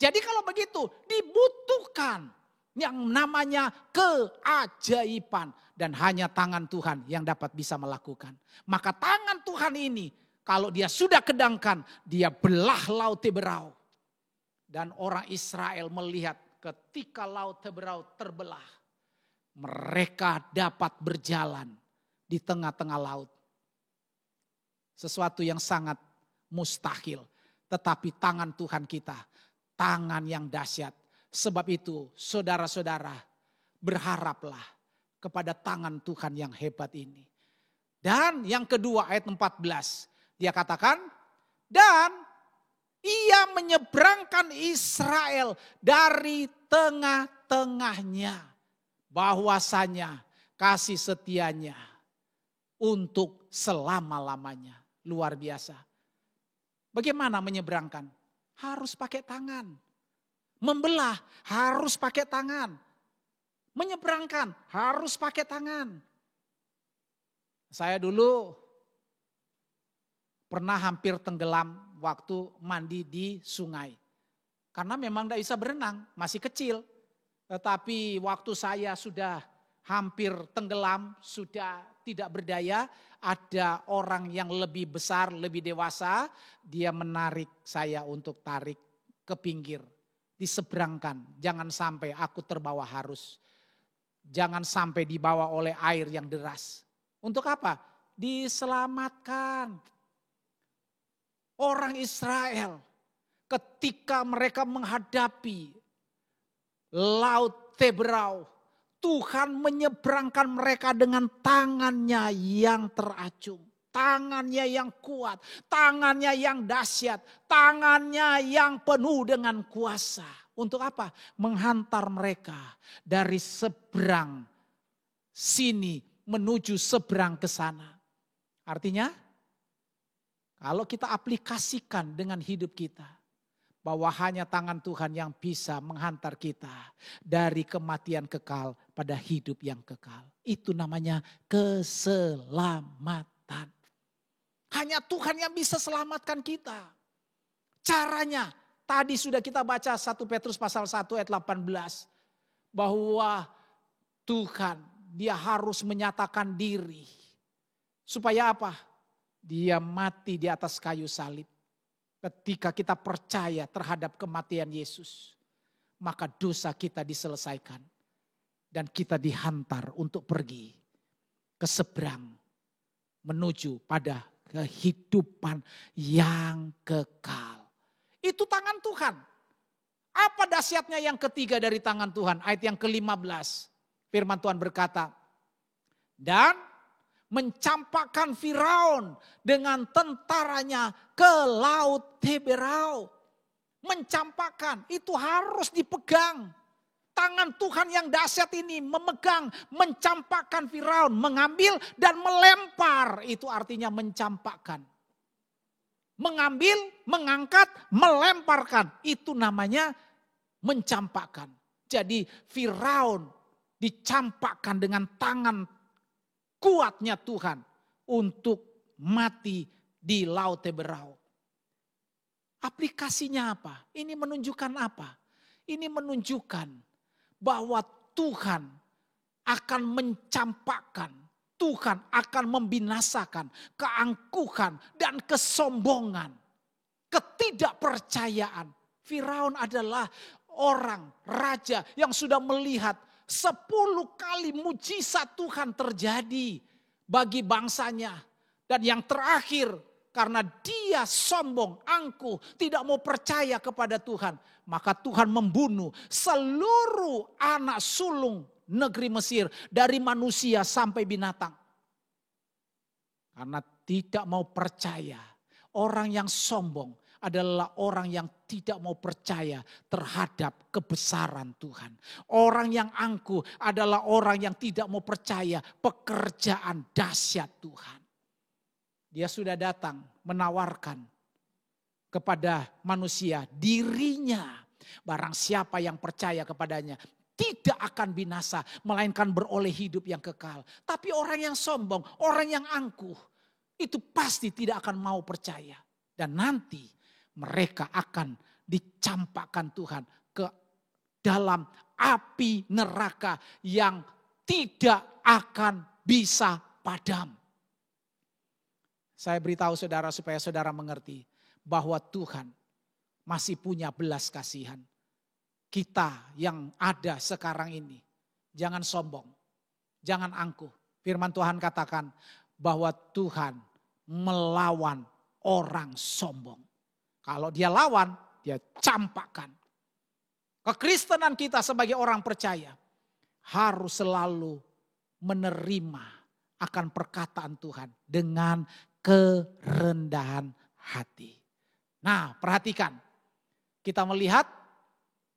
Speaker 3: Jadi kalau begitu dibutuhkan yang namanya keajaiban. Dan hanya tangan Tuhan yang dapat bisa melakukan. Maka tangan Tuhan ini kalau dia sudah kedangkan, dia belah laut Teberau. Dan orang Israel melihat ketika laut Teberau terbelah, mereka dapat berjalan di tengah-tengah laut. Sesuatu yang sangat mustahil. Tetapi tangan Tuhan kita, tangan yang dahsyat. Sebab itu saudara-saudara, berharaplah kepada tangan Tuhan yang hebat ini. Dan yang kedua ayat 14. Dia katakan, dan ia menyeberangkan Israel dari tengah-tengahnya. Bahwasanya kasih setianya untuk selama-lamanya. Luar biasa. Bagaimana menyeberangkan? Harus pakai tangan. Membelah harus pakai tangan. Menyeberangkan harus pakai tangan. Saya dulu pernah hampir tenggelam waktu mandi di sungai. Karena memang tidak bisa berenang, masih kecil. Tetapi waktu saya sudah hampir tenggelam, sudah tidak berdaya, ada orang yang lebih besar, lebih dewasa, dia menarik saya untuk tarik ke pinggir. Diseberangkan, jangan sampai aku terbawa arus. Jangan sampai dibawa oleh air yang deras. Untuk apa? Diselamatkan. Orang Israel ketika mereka menghadapi laut Teberau, Tuhan menyeberangkan mereka dengan tangannya yang teracung. Tangannya yang kuat, tangannya yang dahsyat, tangannya yang penuh dengan kuasa. Untuk apa? Menghantar mereka dari seberang sini menuju seberang ke sana. Artinya, kalau kita aplikasikan dengan hidup kita, bahwa hanya tangan Tuhan yang bisa menghantar kita dari kematian kekal pada hidup yang kekal. Itu namanya keselamatan. Hanya Tuhan yang bisa selamatkan kita. Caranya, tadi sudah kita baca 1 Petrus pasal 1 ayat 18. Bahwa Tuhan, dia harus menyatakan diri. Supaya apa? Dia mati di atas kayu salib. Ketika kita percaya terhadap kematian Yesus, maka dosa kita diselesaikan. Dan kita dihantar untuk pergi ke seberang. Menuju pada kehidupan yang kekal. Itu tangan Tuhan. Apa dahsyatnya yang ketiga dari tangan Tuhan? Ayat yang ke-15. Firman Tuhan berkata, dan mencampakkan Firaun dengan tentaranya ke laut Teberau. Mencampakkan, itu harus dipegang. Tangan Tuhan yang dahsyat ini memegang, mencampakkan Firaun, mengambil dan melempar. Itu artinya mencampakkan. Mengambil, mengangkat, melemparkan. Itu namanya mencampakkan. Jadi Firaun dicampakkan dengan tangan kuatnya Tuhan untuk mati di laut Teberau. Aplikasinya apa? Ini menunjukkan apa? Ini menunjukkan bahwa Tuhan akan mencampakkan, Tuhan akan membinasakan keangkuhan dan kesombongan, ketidakpercayaan. Firaun adalah orang raja yang sudah melihat 10 kali mujizat Tuhan terjadi bagi bangsanya. Dan yang terakhir, karena dia sombong, angkuh, tidak mau percaya kepada Tuhan, maka Tuhan membunuh seluruh anak sulung negeri Mesir, dari manusia sampai binatang. Karena tidak mau percaya. Orang yang sombong adalah orang yang tidak mau percaya terhadap kebesaran Tuhan. Orang yang angkuh adalah orang yang tidak mau percaya pekerjaan dahsyat Tuhan. Dia sudah datang menawarkan kepada manusia dirinya. Barang siapa yang percaya kepadanya tidak akan binasa, melainkan beroleh hidup yang kekal. Tapi orang yang sombong, orang yang angkuh, itu pasti tidak akan mau percaya. Dan nanti mereka akan dicampakkan Tuhan ke dalam api neraka yang tidak akan bisa padam. Saya beritahu saudara supaya saudara mengerti bahwa Tuhan masih punya belas kasihan. Kita yang ada sekarang ini, jangan sombong, jangan angkuh. Firman Tuhan katakan bahwa Tuhan melawan orang sombong. Kalau dia lawan, dia campakkan. Kekristenan kita sebagai orang percaya harus selalu menerima akan perkataan Tuhan dengan kerendahan hati. Nah, perhatikan. Kita melihat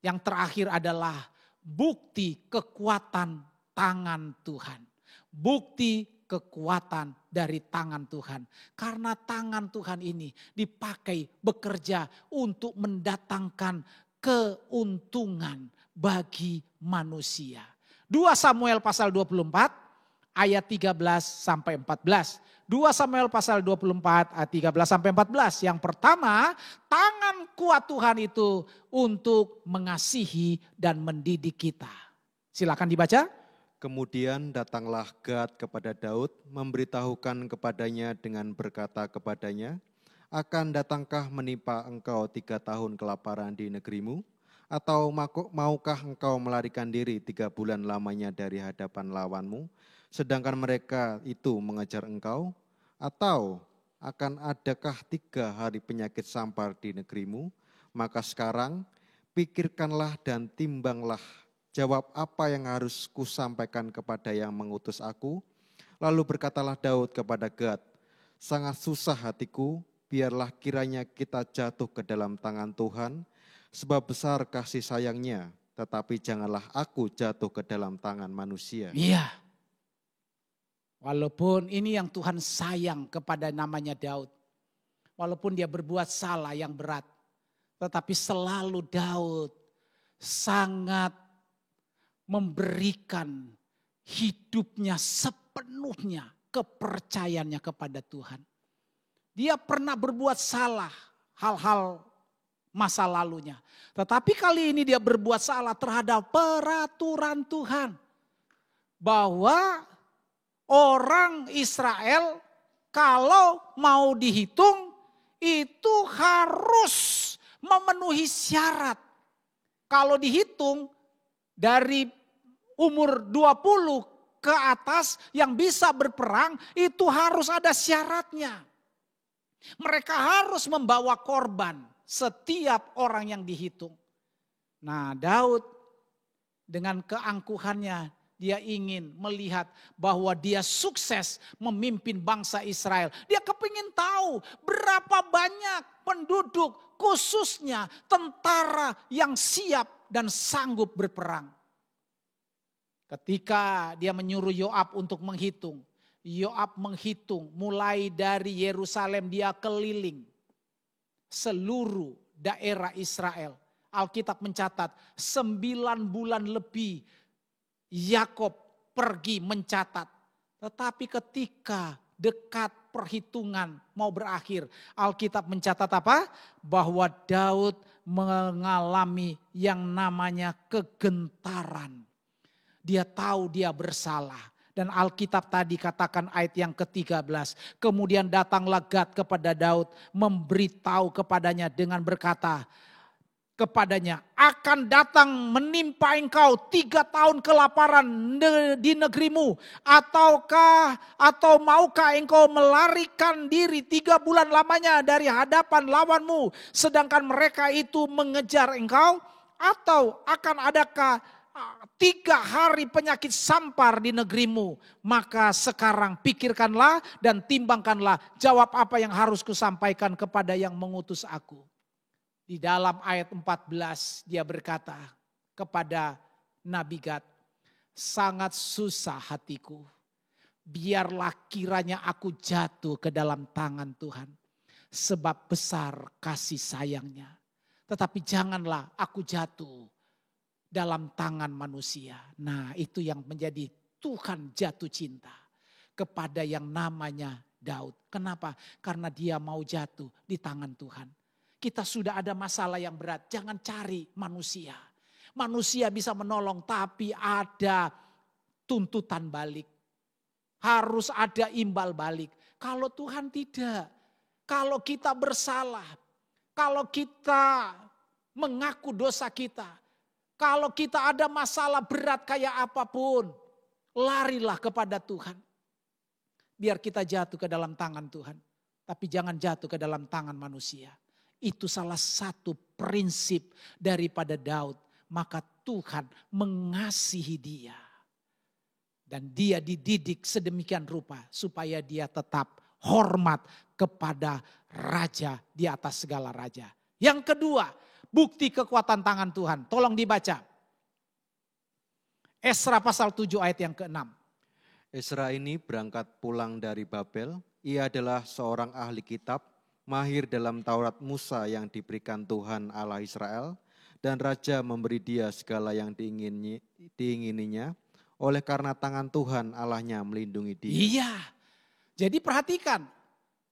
Speaker 3: yang terakhir adalah bukti kekuatan tangan Tuhan. Bukti kekuatan dari tangan Tuhan. Karena tangan Tuhan ini dipakai bekerja untuk mendatangkan keuntungan bagi manusia. 2 Samuel pasal 24 ayat 13 sampai 14. 2 Samuel pasal 24 ayat 13 sampai 14. Yang pertama, tangan kuat Tuhan itu untuk mengasihi dan mendidik kita. Silakan dibaca.
Speaker 4: Kemudian datanglah Gad kepada Daud, memberitahukan kepadanya dengan berkata kepadanya, akan datangkah menimpa engkau 3 tahun kelaparan di negerimu? Atau maukah engkau melarikan diri 3 bulan lamanya dari hadapan lawanmu, sedangkan mereka itu mengejar engkau? Atau akan adakah 3 hari penyakit sampar di negerimu? Maka sekarang pikirkanlah dan timbanglah, jawab apa yang harus kusampaikan kepada yang mengutus aku. Lalu berkatalah Daud kepada Gad, sangat susah hatiku, biarlah kiranya kita jatuh ke dalam tangan Tuhan, sebab besar kasih sayangnya, tetapi janganlah aku jatuh ke dalam tangan manusia.
Speaker 3: Iya. Walaupun ini yang Tuhan sayang kepada namanya Daud. Walaupun dia berbuat salah yang berat. Tetapi selalu Daud sangat memberikan hidupnya sepenuhnya kepercayaannya kepada Tuhan. Dia pernah berbuat salah hal-hal masa lalunya. Tetapi kali ini dia berbuat salah terhadap peraturan Tuhan. Bahwa orang Israel kalau mau dihitung itu harus memenuhi syarat. Kalau dihitung dari umur 20 ke atas yang bisa berperang itu harus ada syaratnya. Mereka harus membawa korban setiap orang yang dihitung. Nah, Daud dengan keangkuhannya dia ingin melihat bahwa dia sukses memimpin bangsa Israel. Dia kepingin tahu berapa banyak penduduk khususnya tentara yang siap dan sanggup berperang. Ketika dia menyuruh Yoab untuk menghitung. Yoab menghitung mulai dari Yerusalem dia keliling seluruh daerah Israel. Alkitab mencatat 9 bulan lebih Yakob pergi mencatat. Tetapi ketika dekat perhitungan mau berakhir, Alkitab mencatat apa? Bahwa Daud mengalami yang namanya kegentaran. Dia tahu dia bersalah. Dan Alkitab tadi katakan ayat yang ke-13. Kemudian datanglah Gad kepada Daud, memberitahu kepadanya dengan berkata kepadanya, akan datang menimpa engkau 3 tahun kelaparan di negerimu. Atau maukah engkau melarikan diri 3 bulan lamanya dari hadapan lawanmu, sedangkan mereka itu mengejar engkau? Atau akan adakah 3 hari penyakit sampar di negerimu? Maka sekarang pikirkanlah dan timbangkanlah, jawab apa yang harus kusampaikan kepada yang mengutus aku. Di dalam ayat 14 dia berkata kepada Nabi Gad, sangat susah hatiku, biarlah kiranya aku jatuh ke dalam tangan Tuhan, sebab besar kasih sayangnya. Tetapi janganlah aku jatuh dalam tangan manusia. Nah, itu yang menjadi Tuhan jatuh cinta kepada yang namanya Daud. Kenapa? Karena dia mau jatuh di tangan Tuhan. Kita sudah ada masalah yang berat, jangan cari manusia. Manusia bisa menolong tapi ada tuntutan balik. Harus ada imbal balik. Kalau Tuhan tidak. Kalau kita bersalah. Kalau kita mengaku dosa kita. Kalau kita ada masalah berat kayak apapun. Larilah kepada Tuhan. Biar kita jatuh ke dalam tangan Tuhan. Tapi jangan jatuh ke dalam tangan manusia. Itu salah satu prinsip daripada Daud. Maka Tuhan mengasihi dia. Dan dia dididik sedemikian rupa supaya dia tetap hormat kepada raja di atas segala raja. Yang kedua, bukti kekuatan tangan Tuhan. Tolong dibaca. Esra pasal 7 ayat yang ke-6.
Speaker 4: Esra ini berangkat pulang dari Babel. Ia adalah seorang ahli kitab, mahir dalam Taurat Musa yang diberikan Tuhan Allah Israel. Dan raja memberi dia segala yang diingininya. Oleh karena tangan Tuhan Allahnya melindungi dia.
Speaker 3: Iya. Jadi perhatikan.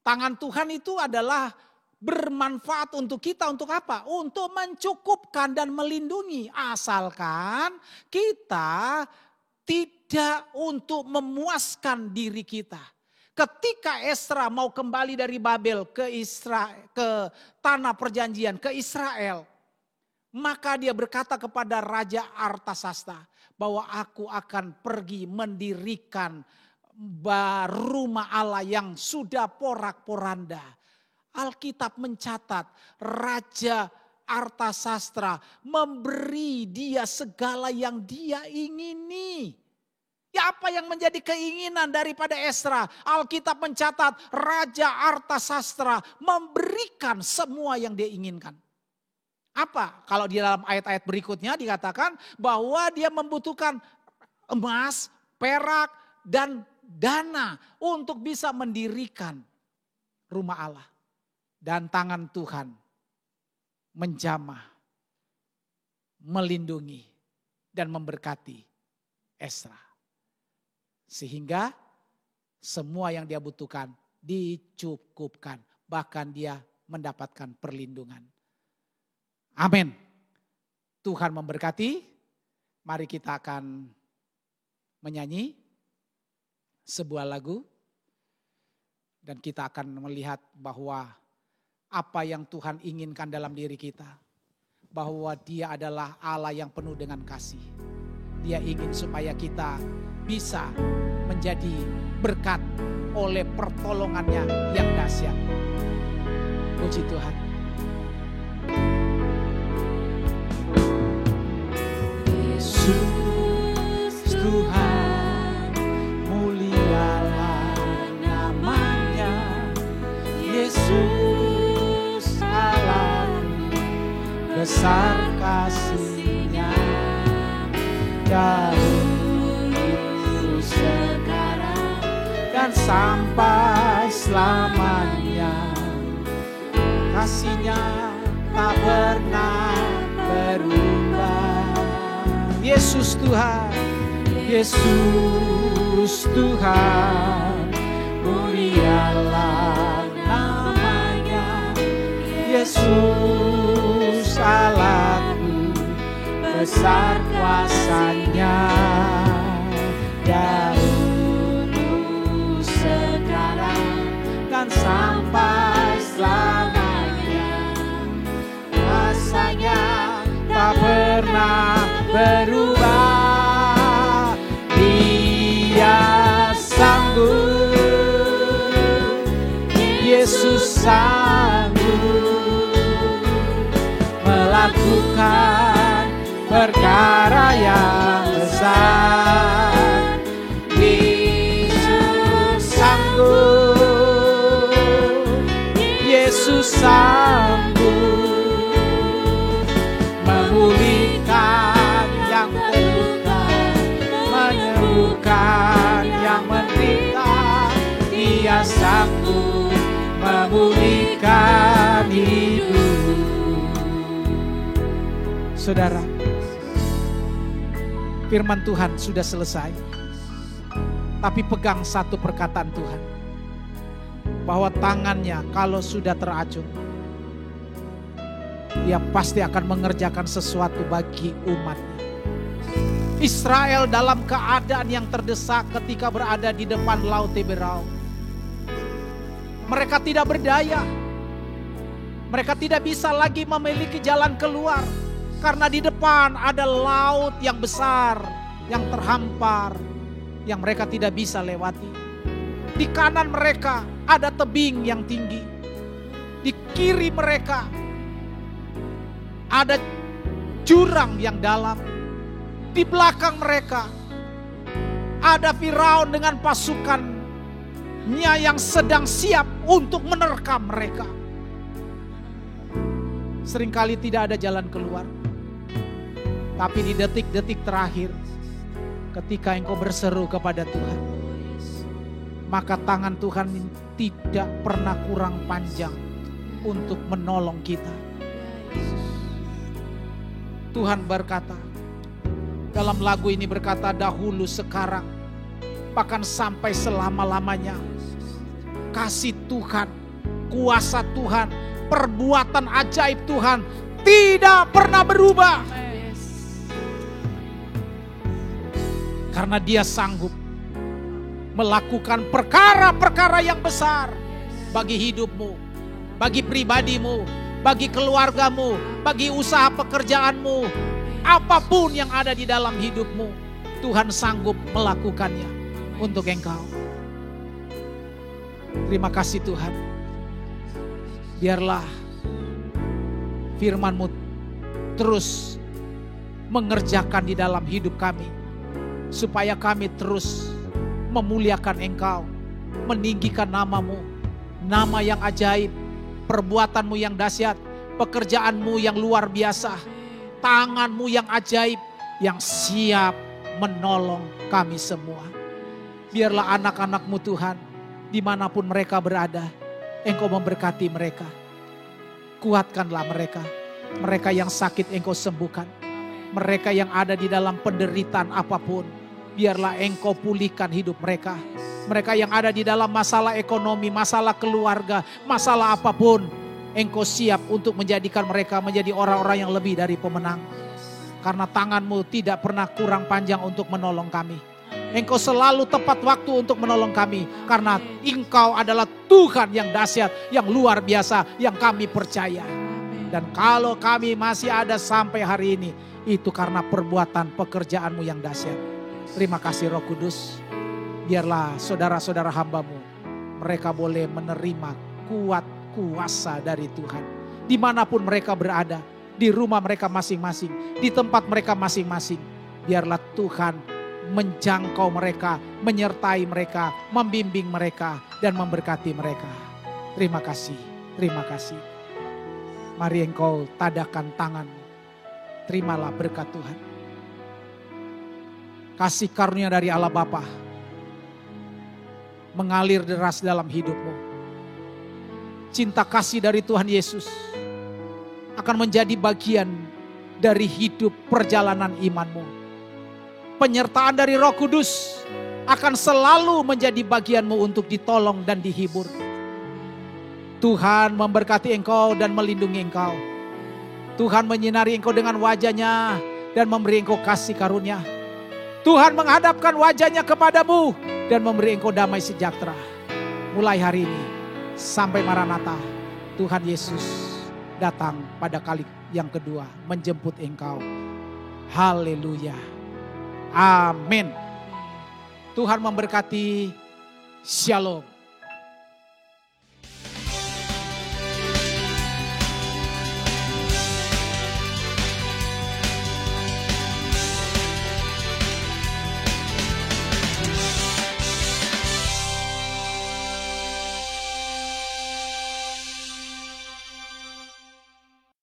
Speaker 3: Tangan Tuhan itu adalah bermanfaat untuk kita. Untuk apa? Untuk mencukupkan dan melindungi. Asalkan kita tidak untuk memuaskan diri kita. Ketika Esra mau kembali dari Babel ke tanah perjanjian, ke Israel. Maka dia berkata kepada Raja Artasasta bahwa aku akan pergi mendirikan rumah Allah yang sudah porak-poranda. Alkitab mencatat Raja Artasastra memberi dia segala yang dia ingini. Ya apa yang menjadi keinginan daripada Esra? Alkitab mencatat Raja Artasastra memberikan semua yang dia inginkan. Apa? Kalau di dalam ayat-ayat berikutnya dikatakan bahwa dia membutuhkan emas, perak, dan dana untuk bisa mendirikan rumah Allah. Dan tangan Tuhan menjamah, melindungi, dan memberkati Esra. Sehingga semua yang dia butuhkan dicukupkan. Bahkan dia mendapatkan perlindungan. Amin. Tuhan memberkati. Mari kita akan menyanyi sebuah lagu. Dan kita akan melihat bahwa apa yang Tuhan inginkan dalam diri kita. Bahwa dia adalah Allah yang penuh dengan kasih. Dia ingin supaya kita bisa menjadi berkat oleh pertolongannya yang dahsyat. Puji Tuhan. Yesus Tuhan, mulialah namanya. Yesus Allahku, besar kasih-Nya. Dahulu, sekarang, dan sampai selamanya. Kasih-Nya tak pernah berubah. Yesus Tuhan, Yesus Tuhan, mulialah namanya. Yesus Allahku, besar kuasa-Nya. Dahulu, sekarang, dan sampai selamanya. Kuasa-Nya tak pernah berubah. Dia sanggup, Yesus sanggup melakukan perkara yang besar. Yesus sanggup, Yesus sanggup memulihkan yang terluka, menyembuhkan yang menderita. Dia sanggup memulihkan hidup. Saudara, firman Tuhan sudah selesai. Tapi pegang satu perkataan Tuhan. Bahwa tangannya kalau sudah teracung, Dia pasti akan mengerjakan sesuatu bagi umatnya. Israel dalam keadaan yang terdesak ketika berada di depan Laut Teberau. Mereka tidak berdaya. Mereka tidak bisa lagi memiliki jalan keluar. Karena di depan ada laut yang besar, yang terhampar, yang mereka tidak bisa lewati. Di kanan mereka ada tebing yang tinggi. Di kiri mereka ada jurang yang dalam. Di belakang mereka ada Firaun dengan pasukannya yang sedang siap untuk menerkam mereka. Seringkali tidak ada jalan keluar. Tapi di detik-detik terakhir, ketika engkau berseru kepada Tuhan, maka tangan Tuhan tidak pernah kurang panjang untuk menolong kita. Tuhan berkata, dalam lagu ini berkata, dahulu, sekarang, bahkan sampai selama-lamanya, kasih Tuhan, kuasa Tuhan, perbuatan ajaib Tuhan tidak pernah berubah. Karena Dia sanggup melakukan perkara-perkara yang besar bagi hidupmu, bagi pribadimu, bagi keluargamu, bagi usaha pekerjaanmu. Apapun yang ada di dalam hidupmu, Tuhan sanggup melakukannya untuk engkau. Terima kasih Tuhan. Biarlah firman-Mu terus mengerjakan di dalam hidup kami, supaya kami terus memuliakan Engkau, meninggikan nama-Mu, nama yang ajaib, perbuatan-Mu yang dahsyat, pekerjaan-Mu yang luar biasa, tangan-Mu yang ajaib, yang siap menolong kami semua. Biarlah anak-anak-Mu Tuhan, dimanapun mereka berada, Engkau memberkati mereka. Kuatkanlah mereka. Mereka yang sakit Engkau sembuhkan. Mereka yang ada di dalam penderitaan apapun, biarlah Engkau pulihkan hidup mereka. Mereka yang ada di dalam masalah ekonomi, masalah keluarga, masalah apapun, Engkau siap untuk menjadikan mereka menjadi orang-orang yang lebih dari pemenang. Karena tangan-Mu tidak pernah kurang panjang untuk menolong kami. Engkau selalu tepat waktu untuk menolong kami. Karena Engkau adalah Tuhan yang dahsyat, yang luar biasa, yang kami percaya. Dan kalau kami masih ada sampai hari ini, itu karena perbuatan pekerjaan-Mu yang dahsyat. Terima kasih Roh Kudus. Biarlah saudara-saudara hamba-Mu, mereka boleh menerima kuasa dari Tuhan. Dimanapun mereka berada, di rumah mereka masing-masing, di tempat mereka masing-masing. Biarlah Tuhan menjangkau mereka, menyertai mereka, membimbing mereka, dan memberkati mereka. Terima kasih, terima kasih. Mari engkau tadahkan tangan, terimalah berkat Tuhan. Kasih karunia dari Allah Bapa mengalir deras dalam hidupmu. Cinta kasih dari Tuhan Yesus akan menjadi bagian dari hidup perjalanan imanmu. Penyertaan dari Roh Kudus akan selalu menjadi bagianmu untuk ditolong dan dihibur. Tuhan memberkati engkau dan melindungi engkau. Tuhan menyinari engkau dengan wajah-Nya dan memberi engkau kasih karunia. Tuhan menghadapkan wajah-Nya kepadamu dan memberi engkau damai sejahtera. Mulai hari ini sampai Maranatha, Tuhan Yesus datang pada kali yang kedua menjemput engkau. Haleluya. Amin. Tuhan memberkati. Shalom.